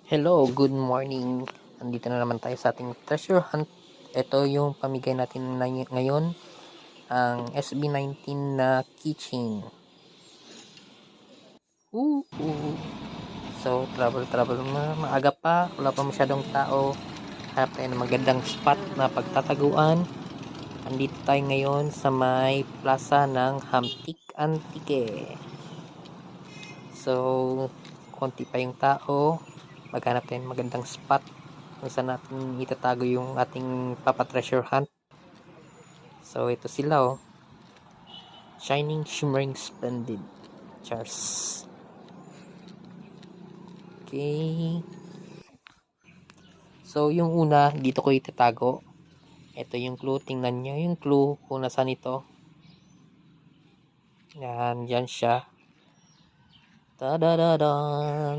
Hello, good morning. Nandito na naman tayo sa ating treasure hunt. Ito yung pamigay natin ngayon, ang SB19 na keychain. Woohoo! So, travel maaga pa, wala pa masyadong tao. Hanap tayo ng magandang spot na pagtataguan. Andito tayo ngayon sa may plaza ng Hamtik Antique. So, konti pa yung tao. Maghanap tayo ng magandang spot kung saan natin itatago yung ating treasure hunt. So, ito sila Shining, shimmering, splendid. Cheers. Okay. So, yung una, dito ko itatago. Ito yung clue. Tingnan nyo yung clue kung nasaan ito. Yan siya. Ta-da-da-dan.